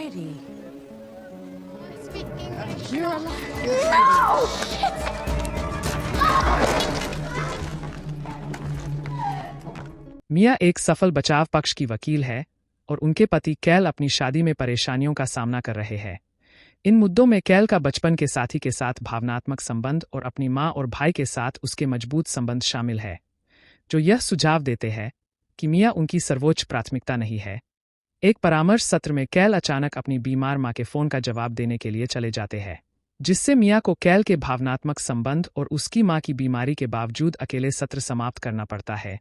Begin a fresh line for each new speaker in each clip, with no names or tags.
Alrighty.
Speaking
You're alive.
मिया एक सफल बचाव पक्ष की वकील है और उनके पति कैल अपनी शादी में परेशानियों का सामना कर रहे हैं। इन मुद्दों में कैल का बचपन के साथी के साथ भावनात्मक संबंध और अपनी मां और भाई के साथ उसके मजबूत संबंध शामिल है, जो यह सुझाव देते हैं कि मिया उनकी सर्वोच्च प्राथमिकता नहीं है। एक परामर्श सत्र में कैल अचानक अपनी बीमार मां के फोन का जवाब देने के लिए चले जाते हैं, जिससे मिया को कैल के भावनात्मक संबंध और उसकी मां की बीमारी के बावजूद अकेले सत्र समाप्त करना पड़ता है।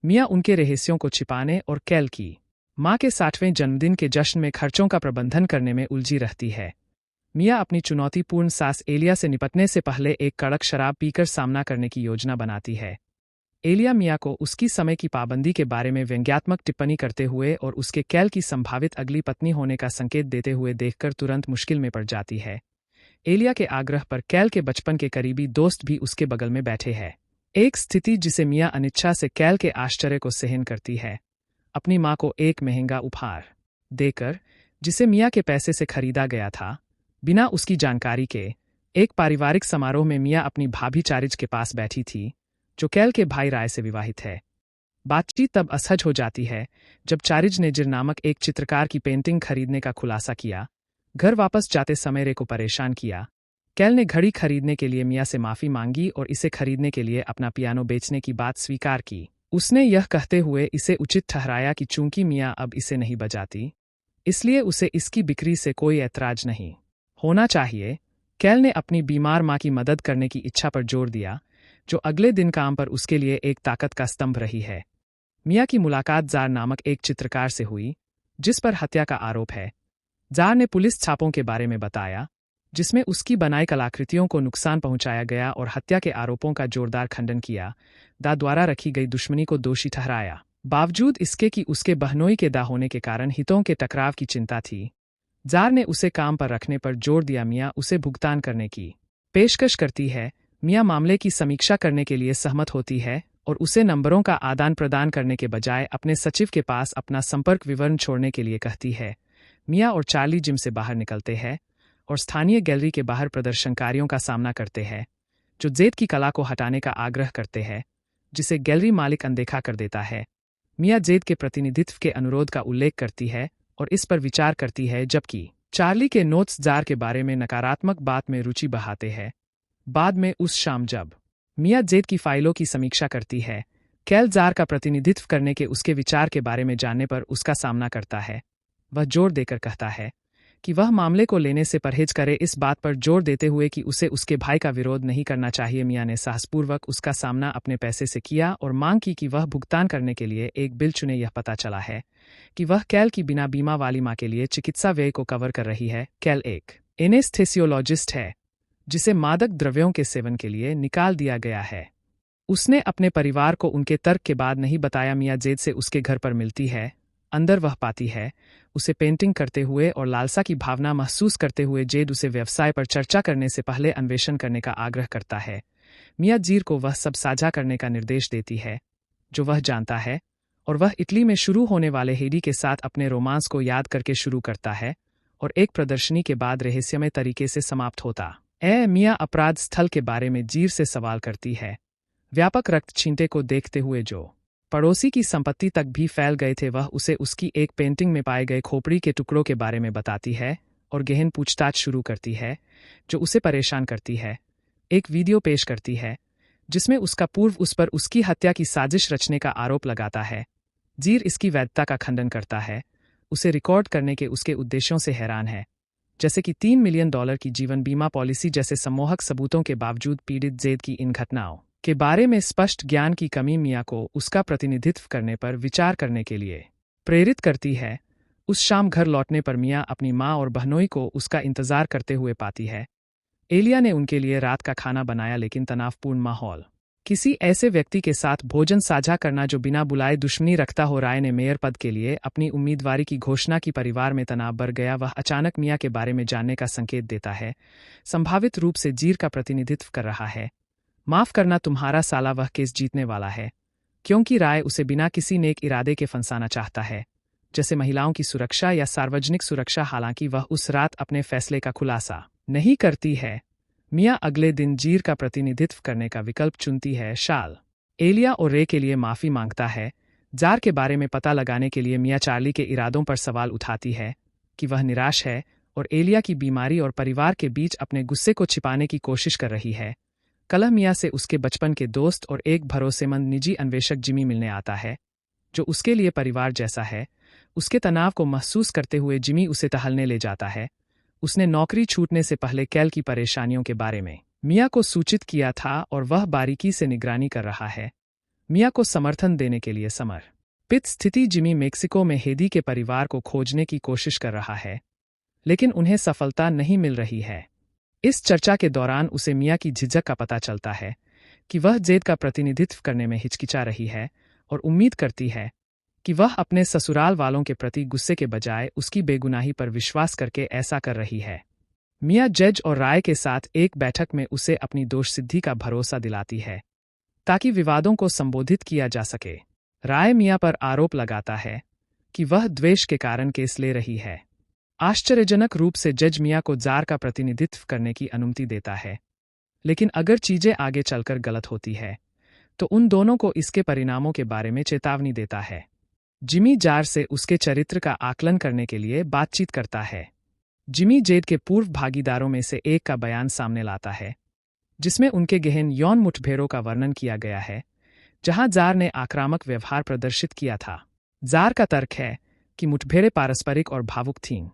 मिया उनके रहस्यों को छिपाने और कैल की मां के 60वें जन्मदिन के जश्न में खर्चों का प्रबंधन करने में उलझी रहती है। मिया अपनी चुनौतीपूर्ण सास एलिया से निपटने से पहले एक कड़क शराब पीकर सामना करने की योजना बनाती है। एलिया मिया को उसकी समय की पाबंदी के बारे में व्यंग्यात्मक टिप्पणी करते हुए और उसके कैल की संभावित अगली पत्नी होने का संकेत देते हुए देखकर तुरंत मुश्किल में पड़ जाती है। एलिया के आग्रह पर कैल के बचपन के करीबी दोस्त भी उसके बगल में बैठे हैं, एक स्थिति जिसे मिया अनिच्छा से कैल के आश्चर्य को सहन करती है। अपनी मां को एक महंगा उपहार देकर, जिसे मिया के पैसे से खरीदा गया था, बिना उसकी जानकारी के, एक पारिवारिक समारोह में मिया अपनी भाभी चारिज के पास बैठी थी, जो कैल के भाई राय से विवाहित है। बातचीत तब असहज हो जाती है जब चारिज ने जिर नामक एक चित्रकार की पेंटिंग खरीदने का खुलासा किया। घर वापस जाते समय रे को परेशान किया। कैल ने घड़ी खरीदने के लिए मिया से माफी मांगी और इसे खरीदने के लिए अपना पियानो बेचने की बात स्वीकार की। उसने यह कहते हुए इसे उचित ठहराया कि चूंकि मिया अब इसे नहीं बजाती, इसलिए उसे इसकी बिक्री से कोई ऐतराज नहीं होना चाहिए। कैल ने अपनी बीमार मां की मदद करने की इच्छा पर जोर दिया, जो अगले दिन काम पर उसके लिए एक ताकत का स्तंभ रही है। मिया की मुलाकात जार नामक एक चित्रकार से हुई, जिस पर हत्या का आरोप है। जार ने पुलिस छापों के बारे में बताया, जिसमें उसकी बनाई कलाकृतियों को नुकसान पहुंचाया गया, और हत्या के आरोपों का जोरदार खंडन किया। दा द्वारा रखी गई दुश्मनी को दोषी ठहराया, बावजूद इसके कि उसके बहनोई के दा होने के कारण हितों के टकराव की चिंता थी। जार ने उसे काम पर रखने पर जोर दिया। मिया उसे भुगतान करने की पेशकश करती है। मिया मामले की समीक्षा करने के लिए सहमत होती है और उसे नंबरों का आदान प्रदान करने के बजाय अपने सचिव के पास अपना संपर्क विवरण छोड़ने के लिए कहती है। मिया और चार्ली जिम से बाहर निकलते हैं और स्थानीय गैलरी के बाहर प्रदर्शनकारियों का सामना करते हैं, जो जेद की कला को हटाने का आग्रह करते हैं, जिसे गैलरी मालिक अनदेखा कर देता है। मिया जेद के प्रतिनिधित्व के अनुरोध का उल्लेख करती है और इस पर विचार करती है, जबकि चार्ली के नोट्स जार के बारे में नकारात्मक बात में रुचि बहाते हैं। बाद में उस शाम जब मिया जेद की फाइलों की समीक्षा करती है, कैल जार का प्रतिनिधित्व करने के उसके विचार के बारे में जानने पर उसका सामना करता है। वह जोर देकर कहता है कि वह मामले को लेने से परहेज करे, इस बात पर जोर देते हुए कि उसे उसके भाई का विरोध नहीं करना चाहिए। मिया ने साहसपूर्वक उसका सामना अपने पैसे से किया और मांग की कि वह भुगतान करने के लिए एक बिल चुने। यह पता चला है कि वह कैल की बिना बीमा वाली मां के लिए चिकित्सा व्यय को कवर कर रही है। कैल एक एनेस्थेसियोलॉजिस्ट है, जिसे मादक द्रव्यों के सेवन के लिए निकाल दिया गया है। उसने अपने परिवार को उनके तर्क के बाद नहीं बताया। मिया जेद से उसके घर पर मिलती है। अंदर वह पाती है उसे पेंटिंग करते हुए और लालसा की भावना महसूस करते हुए। जेद उसे व्यवसाय पर चर्चा करने से पहले अन्वेषण करने का आग्रह करता है। मिया जीर को वह सब साझा करने का निर्देश देती है जो वह जानता है, और वह इटली में शुरू होने वाले हेडी के साथ अपने रोमांस को याद करके शुरू करता है और एक प्रदर्शनी के बाद रहस्यमय तरीके से समाप्त होता है। मिया अपराध स्थल के बारे में जीर से सवाल करती है। व्यापक रक्त छींटे को देखते हुए, जो पड़ोसी की संपत्ति तक भी फैल गए थे, वह उसे उसकी एक पेंटिंग में पाए गए खोपड़ी के टुकड़ों के बारे में बताती है और गहन पूछताछ शुरू करती है, जो उसे परेशान करती है। एक वीडियो पेश करती है जिसमें उसका पूर्व उस पर उसकी हत्या की साजिश रचने का आरोप लगाता है। जीर इसकी वैधता का खंडन करता है। उसे रिकॉर्ड करने के उसके उद्देश्यों से हैरान है, जैसे कि $3 मिलियन की जीवन बीमा पॉलिसी जैसे सम्मोहक सबूतों के बावजूद पीड़ित जेद की इन घटनाओं के बारे में स्पष्ट ज्ञान की कमी मिया को उसका प्रतिनिधित्व करने पर विचार करने के लिए प्रेरित करती है। उस शाम घर लौटने पर मिया अपनी मां और बहनोई को उसका इंतजार करते हुए पाती है। एलिया ने उनके लिए रात का खाना बनाया, लेकिन तनावपूर्ण माहौल, किसी ऐसे व्यक्ति के साथ भोजन साझा करना जो बिना बुलाए दुश्मनी रखता हो। राय ने मेयर पद के लिए अपनी उम्मीदवारी की घोषणा की। परिवार में तनाव बढ़ गया। वह अचानक मिया के बारे में जानने का संकेत देता है, संभावित रूप से जीर का प्रतिनिधित्व कर रहा है। माफ करना तुम्हारा साला, वह केस जीतने वाला है, क्योंकि राय उसे बिना किसी नेक इरादे के फंसाना चाहता है। जैसे महिलाओं की सुरक्षा या सार्वजनिक सुरक्षा, हालांकि वह उस रात अपने फैसले का खुलासा नहीं करती है। मिया अगले दिन जीर का प्रतिनिधित्व करने का विकल्प चुनती है। शाल एलिया और रे के लिए माफी मांगता है। जार के बारे में पता लगाने के लिए मिया चार्ली के इरादों पर सवाल उठाती है कि वह निराश है और एलिया की बीमारी और परिवार के बीच अपने गुस्से को छिपाने की कोशिश कर रही है। कलह मिया से उसके बचपन के दोस्त और एक भरोसेमंद निजी अन्वेषक जिमी मिलने आता है, जो उसके लिए परिवार जैसा है। उसके तनाव को महसूस करते हुए जिमी उसे टहलने ले जाता है। उसने नौकरी छूटने से पहले कैल की परेशानियों के बारे में मिया को सूचित किया था और वह बारीकी से निगरानी कर रहा है। मिया को समर्थन देने के लिए समर्पित स्थिति जिमी मेक्सिको में हेदी के परिवार को खोजने की कोशिश कर रहा है, लेकिन उन्हें सफलता नहीं मिल रही है। इस चर्चा के दौरान उसे मिया की झिझक का पता चलता है कि वह जेद का प्रतिनिधित्व करने में हिचकिचा रही है और उम्मीद करती है कि वह अपने ससुराल वालों के प्रति गुस्से के बजाय उसकी बेगुनाही पर विश्वास करके ऐसा कर रही है। मिया जज और राय के साथ एक बैठक में उसे अपनी दोषसिद्धि का भरोसा दिलाती है ताकि विवादों को संबोधित किया जा सके। राय मिया पर आरोप लगाता है कि वह द्वेष के कारण केस ले रही है। आश्चर्यजनक रूप से जज मिया को जार का प्रतिनिधित्व करने की अनुमति देता है, लेकिन अगर चीजें आगे चलकर गलत होती है तो उन दोनों को इसके परिणामों के बारे में चेतावनी देता है। जिमी जार से उसके चरित्र का आकलन करने के लिए बातचीत करता है। जिमी जेड के पूर्व भागीदारों में से एक का बयान सामने लाता है, जिसमें उनके गहन यौन मुठभेड़ों का वर्णन किया गया है, जहां जार ने आक्रामक व्यवहार प्रदर्शित किया था। जार का तर्क है कि मुठभेड़ें पारस्परिक और भावुक थीं,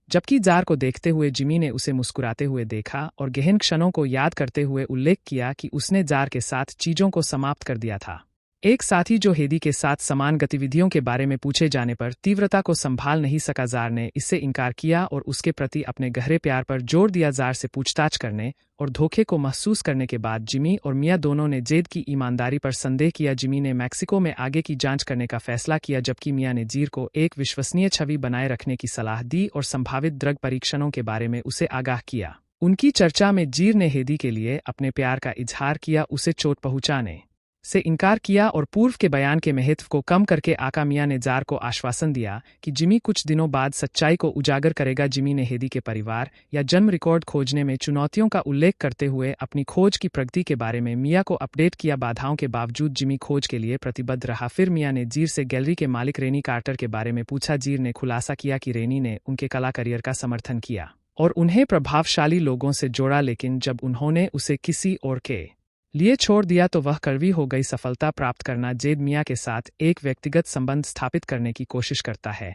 जबकि जार को देखते हुए जिमी ने उसे मुस्कुराते हुए देखा और गहन क्षणों को याद करते हुए उल्लेख किया कि उसने जार के साथ चीजों को समाप्त कर दिया था। एक साथी जो हेदी के साथ समान गतिविधियों के बारे में पूछे जाने पर तीव्रता को संभाल नहीं सका, जार ने इससे इनकार किया और उसके प्रति अपने गहरे प्यार पर जोर दिया। जार से पूछताछ करने और धोखे को महसूस करने के बाद जिमी और मिया दोनों ने जेद की ईमानदारी पर संदेह किया। जिमी ने मैक्सिको में आगे की जांच करने का फैसला किया, जबकि मिया ने जीर को एक विश्वसनीय छवि बनाए रखने की सलाह दी और संभावित ड्रग परीक्षणों के बारे में उसे आगाह किया। उनकी चर्चा में जीर ने हेदी के लिए अपने प्यार का इजहार किया, उसे चोट पहुंचाने से इनकार किया और पूर्व के बयान के महत्व को कम करके आका मिया ने जार को आश्वासन दिया कि जिमी कुछ दिनों बाद सच्चाई को उजागर करेगा। जिमी ने हेदी के परिवार या जन्म रिकॉर्ड खोजने में चुनौतियों का उल्लेख करते हुए अपनी खोज की प्रगति के बारे में मिया को अपडेट किया। बाधाओं के बावजूद जिमी खोज के लिए प्रतिबद्ध रहा। फिर मिया ने जीर से गैलरी के मालिक रेनी कार्टर के बारे में पूछा। जीर ने खुलासा किया कि रेनी ने उनके कला करियर का समर्थन किया और उन्हें प्रभावशाली लोगों से जोड़ा, लेकिन जब उन्होंने उसे किसी और के लिए छोड़ दिया तो वह कड़वी हो गई। सफलता प्राप्त करना जेड मिया के साथ एक व्यक्तिगत संबंध स्थापित करने की कोशिश करता है,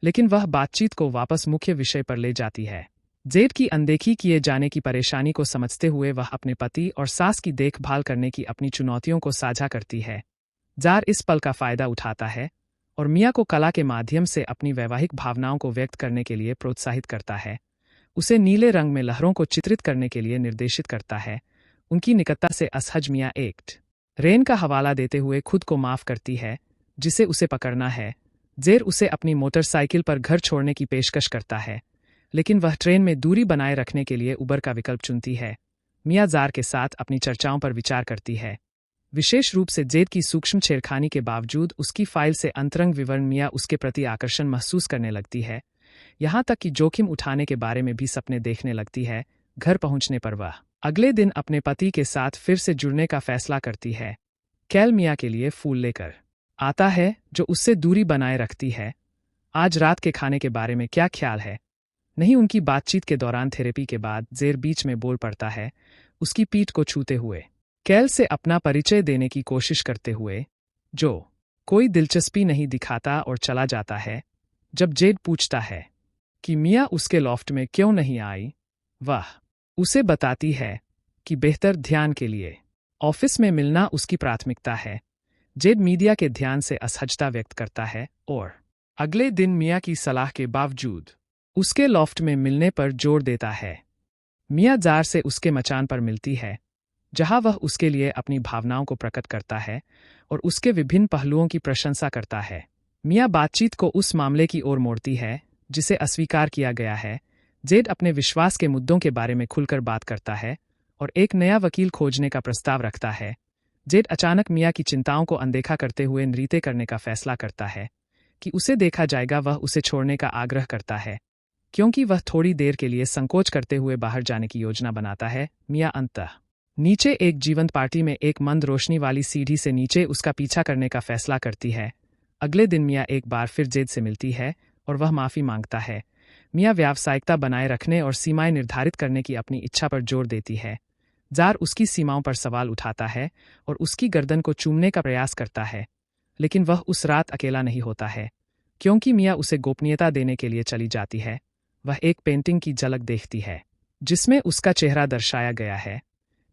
लेकिन वह बातचीत को वापस मुख्य विषय पर ले जाती है। जेड की अनदेखी किए जाने की परेशानी को समझते हुए वह अपने पति और सास की देखभाल करने की अपनी चुनौतियों को साझा करती है। जार इस पल का फायदा उठाता है और मिया को कला के माध्यम से अपनी वैवाहिक भावनाओं को व्यक्त करने के लिए प्रोत्साहित करता है। उसे नीले रंग में लहरों को चित्रित करने के लिए निर्देशित करता है। उनकी निकटता से असहज मिया एक्ट रेन का हवाला देते हुए खुद को माफ करती है, जिसे उसे पकड़ना है। जेर उसे अपनी मोटरसाइकिल पर घर छोड़ने की पेशकश करता है, लेकिन वह ट्रेन में दूरी बनाए रखने के लिए उबर का विकल्प चुनती है। मिया जार के साथ अपनी चर्चाओं पर विचार करती है, विशेष रूप से जेड की सूक्ष्म छेड़खानी के बावजूद उसकी फाइल से अंतरंग विवरण। मिया उसके प्रति आकर्षण महसूस करने लगती है, यहाँ तक कि जोखिम उठाने के बारे में भी सपने देखने लगती है। घर पहुंचने पर वह अगले दिन अपने पति के साथ फिर से जुड़ने का फैसला करती है। कैल मिया के लिए फूल लेकर आता है, जो उससे दूरी बनाए रखती है। आज रात के खाने के बारे में क्या ख्याल है? नहीं। उनकी बातचीत के दौरान थेरेपी के बाद जेर बीच में बोल पड़ता है, उसकी पीठ को छूते हुए, कैल से अपना परिचय देने की कोशिश करते हुए, जो कोई दिलचस्पी नहीं दिखाता और चला जाता है। जब जेड पूछता है कि मिया उसके लॉफ्ट में क्यों नहीं आई, वह उसे बताती है कि बेहतर ध्यान के लिए ऑफिस में मिलना उसकी प्राथमिकता है। जेड मीडिया के ध्यान से असहजता व्यक्त करता है और अगले दिन मिया की सलाह के बावजूद उसके लॉफ्ट में मिलने पर जोर देता है। मिया जार से उसके मचान पर मिलती है, जहां वह उसके लिए अपनी भावनाओं को प्रकट करता है और उसके विभिन्न पहलुओं की प्रशंसा करता है। मिया बातचीत को उस मामले की ओर मोड़ती है जिसे अस्वीकार किया गया है। जेड अपने विश्वास के मुद्दों के बारे में खुलकर बात करता है और एक नया वकील खोजने का प्रस्ताव रखता है। जेड अचानक मिया की चिंताओं को अनदेखा करते हुए नृत्य करने का फैसला करता है, कि उसे देखा जाएगा, वह उसे छोड़ने का आग्रह करता है क्योंकि वह थोड़ी देर के लिए संकोच करते हुए बाहर जाने की योजना बनाता है। मिया अंततः नीचे एक जीवंत पार्टी में एक मंद रोशनी वाली सीढ़ी से नीचे उसका पीछा करने का फैसला करती है। अगले दिन मिया एक बार फिर जेड से मिलती है और वह माफी मांगता है। मिया व्यावसायिकता बनाए रखने और सीमाएं निर्धारित करने की अपनी इच्छा पर जोर देती है। जार उसकी सीमाओं पर सवाल उठाता है और उसकी गर्दन को चूमने का प्रयास करता है, लेकिन वह उस रात अकेला नहीं होता है क्योंकि मिया उसे गोपनीयता देने के लिए चली जाती है। वह एक पेंटिंग की झलक देखती है जिसमें उसका चेहरा दर्शाया गया है।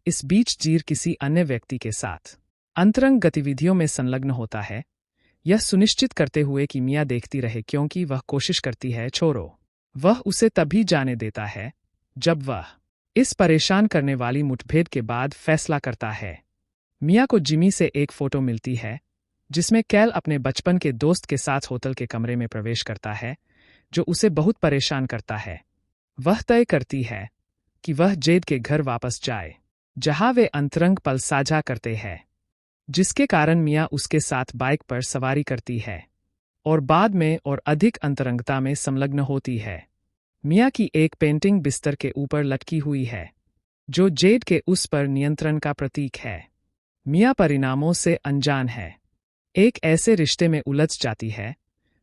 इस बीच जीर किसी अन्य व्यक्ति के साथ अंतरंग गतिविधियों में संलग्न होता है, यह सुनिश्चित करते हुए कि मिया देखती रहे क्योंकि वह कोशिश करती है छोड़ो। वह उसे तभी जाने देता है जब वह इस परेशान करने वाली मुठभेड़ के बाद फैसला करता है। मिया को जिमी से एक फोटो मिलती है जिसमें कैल अपने बचपन के दोस्त के साथ होटल के कमरे में प्रवेश करता है, जो उसे बहुत परेशान करता है। वह तय करती है कि वह जेड के घर वापस जाए जहां वे अंतरंग पल साझा करते हैं, जिसके कारण मिया उसके साथ बाइक पर सवारी करती है और बाद में और अधिक अंतरंगता में संलग्न होती है। मिया की एक पेंटिंग बिस्तर के ऊपर लटकी हुई है जो जेड के उस पर नियंत्रण का प्रतीक है। मिया परिणामों से अनजान है, एक ऐसे रिश्ते में उलझ जाती है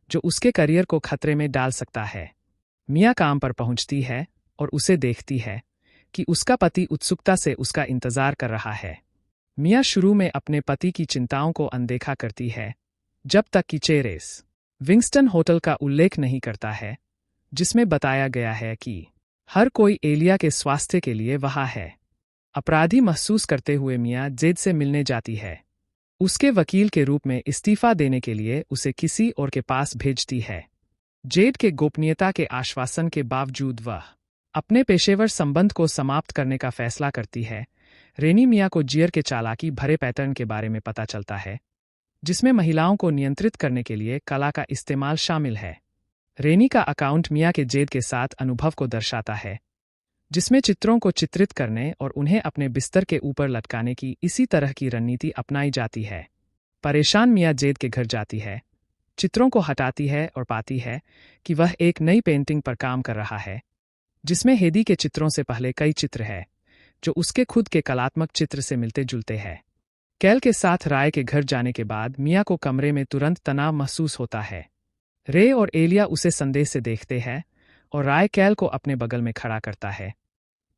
जो उसके करियर को खतरे में डाल सकता है। मिया काम पर पहुंचती है और उसे देखती है कि उसका पति उत्सुकता से उसका इंतजार कर रहा है। मिया शुरू में अपने पति की चिंताओं को अनदेखा करती है जब तक कि चेरेस विंगस्टन होटल का उल्लेख नहीं करता है, जिसमें बताया गया है कि हर कोई एलिया के स्वास्थ्य के लिए वहां है। अपराधी महसूस करते हुए मिया जेड से मिलने जाती है, उसके वकील के रूप में इस्तीफा देने के लिए उसे किसी और के पास भेजती है। जेड के गोपनीयता के आश्वासन के बावजूद वह अपने पेशेवर संबंध को समाप्त करने का फैसला करती है। रेनी मिया को जियर के चालाकी भरे पैटर्न के बारे में पता चलता है, जिसमें महिलाओं को नियंत्रित करने के लिए कला का इस्तेमाल शामिल है। रेनी का अकाउंट मिया के जेड के साथ अनुभव को दर्शाता है, जिसमें चित्रों को चित्रित करने और उन्हें अपने बिस्तर के ऊपर लटकाने की इसी तरह की रणनीति अपनाई जाती है। परेशान मिया जेड के घर जाती है, चित्रों को हटाती है और पाती है कि वह एक नई पेंटिंग पर काम कर रहा है, जिसमें हेदी के चित्रों से पहले कई चित्र हैं जो उसके खुद के कलात्मक चित्र से मिलते जुलते हैं। कैल के साथ राय के घर जाने के बाद मिया को कमरे में तुरंत तनाव महसूस होता है। रे और एलिया उसे संदेह से देखते हैं और राय कैल को अपने बगल में खड़ा करता है,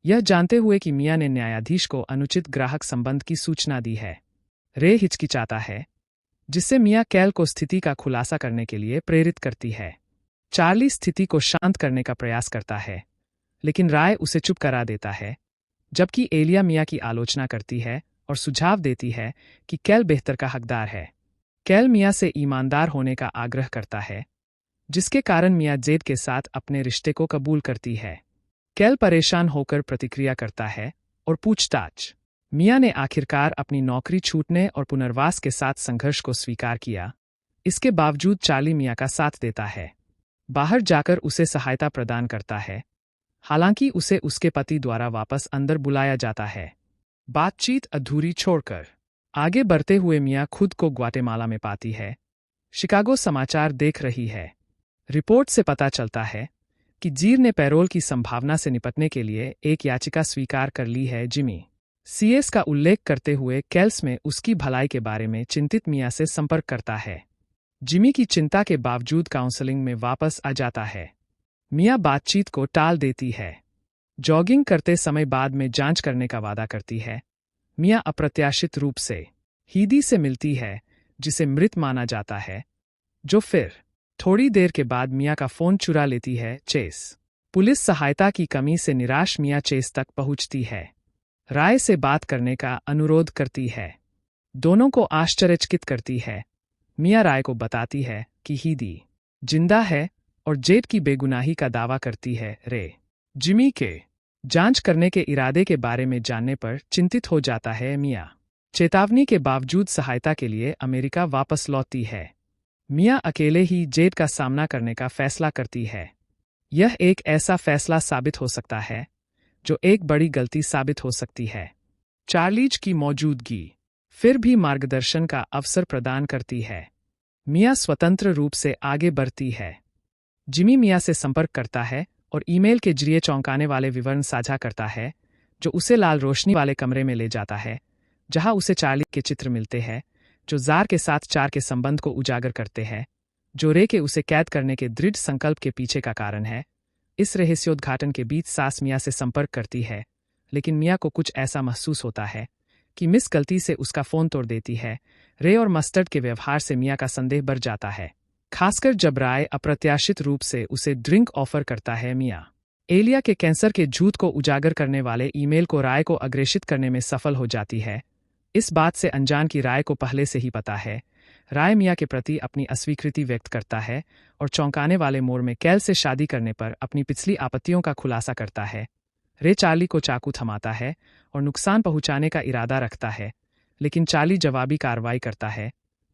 यह जानते हुए कि मिया ने न्यायाधीश को अनुचित ग्राहक संबंध की सूचना दी है। रे हिचकिचाता है, जिससे मिया कैल को स्थिति का खुलासा करने के लिए प्रेरित करती है। चार्ली स्थिति को शांत करने का प्रयास करता है, लेकिन राय उसे चुप करा देता है, जबकि एलिया मिया की आलोचना करती है और सुझाव देती है कि कैल बेहतर का हकदार है। कैल मिया से ईमानदार होने का आग्रह करता है, जिसके कारण मिया जेड के साथ अपने रिश्ते को कबूल करती है। कैल परेशान होकर प्रतिक्रिया करता है और पूछताछ। मिया ने आखिरकार अपनी नौकरी छूटने और पुनर्वास के साथ संघर्ष को स्वीकार किया। इसके बावजूद चार्ली मिया का साथ देता है, बाहर जाकर उसे सहायता प्रदान करता है, हालांकि उसे उसके पति द्वारा वापस अंदर बुलाया जाता है। बातचीत अधूरी छोड़कर आगे बढ़ते हुए मिया खुद को ग्वाटेमाला में पाती है। शिकागो समाचार देख रही है। रिपोर्ट से पता चलता है कि जीर ने पैरोल की संभावना से निपटने के लिए एक याचिका स्वीकार कर ली है। जिमी सीएस का उल्लेख करते हुए कैल्स में उसकी भलाई के बारे में चिंतित मिया से संपर्क करता है। जिमी की चिंता के बावजूद काउंसलिंग में वापस आ जाता है। मिया बातचीत को टाल देती है, जॉगिंग करते समय बाद में जांच करने का वादा करती है। मिया अप्रत्याशित रूप से हीदी से मिलती है, जिसे मृत माना जाता है, जो फिर थोड़ी देर के बाद मिया का फोन चुरा लेती है। चेस पुलिस सहायता की कमी से निराश मिया चेस तक पहुंचती है, राय से बात करने का अनुरोध करती है, दोनों को आश्चर्यचकित करती है। मिया राय को बताती है कि हीदी जिंदा है और जेड की बेगुनाही का दावा करती है। रे जिमी के जांच करने के इरादे के बारे में जानने पर चिंतित हो जाता है। मिया चेतावनी के बावजूद सहायता के लिए अमेरिका वापस लौटती है। मिया अकेले ही जेड का सामना करने का फैसला करती है। यह एक ऐसा फैसला साबित हो सकता है जो एक बड़ी गलती साबित हो सकती है। चार्लीज की मौजूदगी फिर भी मार्गदर्शन का अवसर प्रदान करती है। मिया स्वतंत्र रूप से आगे बढ़ती है। जिमी मिया से संपर्क करता है और ईमेल के जरिए चौंकाने वाले विवरण साझा करता है, जो उसे लाल रोशनी वाले कमरे में ले जाता है, जहां उसे चार्ली के चित्र मिलते हैं, जो जार के साथ चार के संबंध को उजागर करते हैं, जो रे के उसे कैद करने के दृढ़ संकल्प के पीछे का कारण है। इस रहस्योद्घाटन के बीच सास मिया से संपर्क करती है, लेकिन मिया को कुछ ऐसा महसूस होता है कि मिस गलती से उसका फोन तोड़ देती है। रे और मस्टर्ड के व्यवहार से मिया का संदेह बढ़ जाता है, खासकर जब राय अप्रत्याशित रूप से उसे ड्रिंक ऑफर करता है। मिया एलिया के कैंसर के झूठ को उजागर करने वाले ईमेल को राय को अग्रेषित करने में सफल हो जाती है, इस बात से अनजान की राय को पहले से ही पता है। राय मिया के प्रति अपनी अस्वीकृति व्यक्त करता है और चौंकाने वाले मोड़ में कैल से शादी करने पर अपनी पिछली आपत्तियों का खुलासा करता है। रे चार्ली को चाकू थमाता है और नुकसान पहुंचाने का इरादा रखता है, लेकिन चार्ली जवाबी कार्रवाई करता है,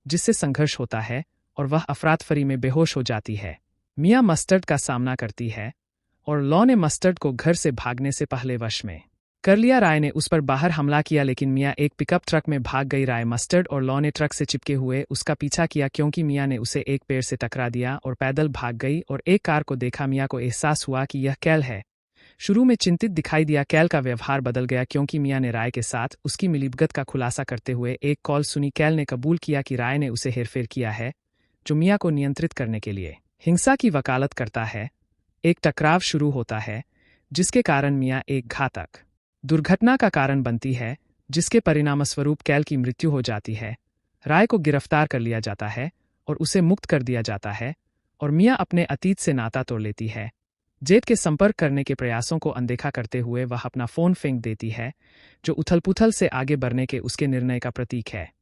जिससे संघर्ष होता है और वह अफरातफरी में बेहोश हो जाती है। मिया मस्टर्ड का सामना करती है और लॉ ने मस्टर्ड को घर से भागने से पहले वश में कर लिया। राय ने उस पर बाहर हमला किया, लेकिन मिया एक पिकअप ट्रक में भाग गई। राय, मस्टर्ड और लॉ ने ट्रक से चिपके हुए उसका पीछा किया, क्योंकि मिया ने उसे एक पेड़ से टकरा दिया और पैदल भाग गई और एक कार को देखा। मिया को एहसास हुआ कि यह कैल है। शुरू में चिंतित दिखाई दिया, कैल का व्यवहार बदल गया क्योंकि मिया ने राय के साथ उसकी मिलीभगत का खुलासा करते हुए एक कॉल सुनी। कैल ने कबूल किया कि राय ने उसे हेरफेर किया है, जो मिया को नियंत्रित करने के लिए हिंसा की वकालत करता है। एक टकराव शुरू होता है, जिसके कारण मिया एक घातक दुर्घटना का कारण बनती है, जिसके परिणामस्वरूप कैल की मृत्यु हो जाती है। राय को गिरफ्तार कर लिया जाता है और उसे मुक्त कर दिया जाता है, और मिया अपने अतीत से नाता तोड़ लेती है। जेड के संपर्क करने के प्रयासों को अनदेखा करते हुए वह अपना फोन फेंक देती है, जो उथल-पुथल से आगे बढ़ने के उसके निर्णय का प्रतीक है।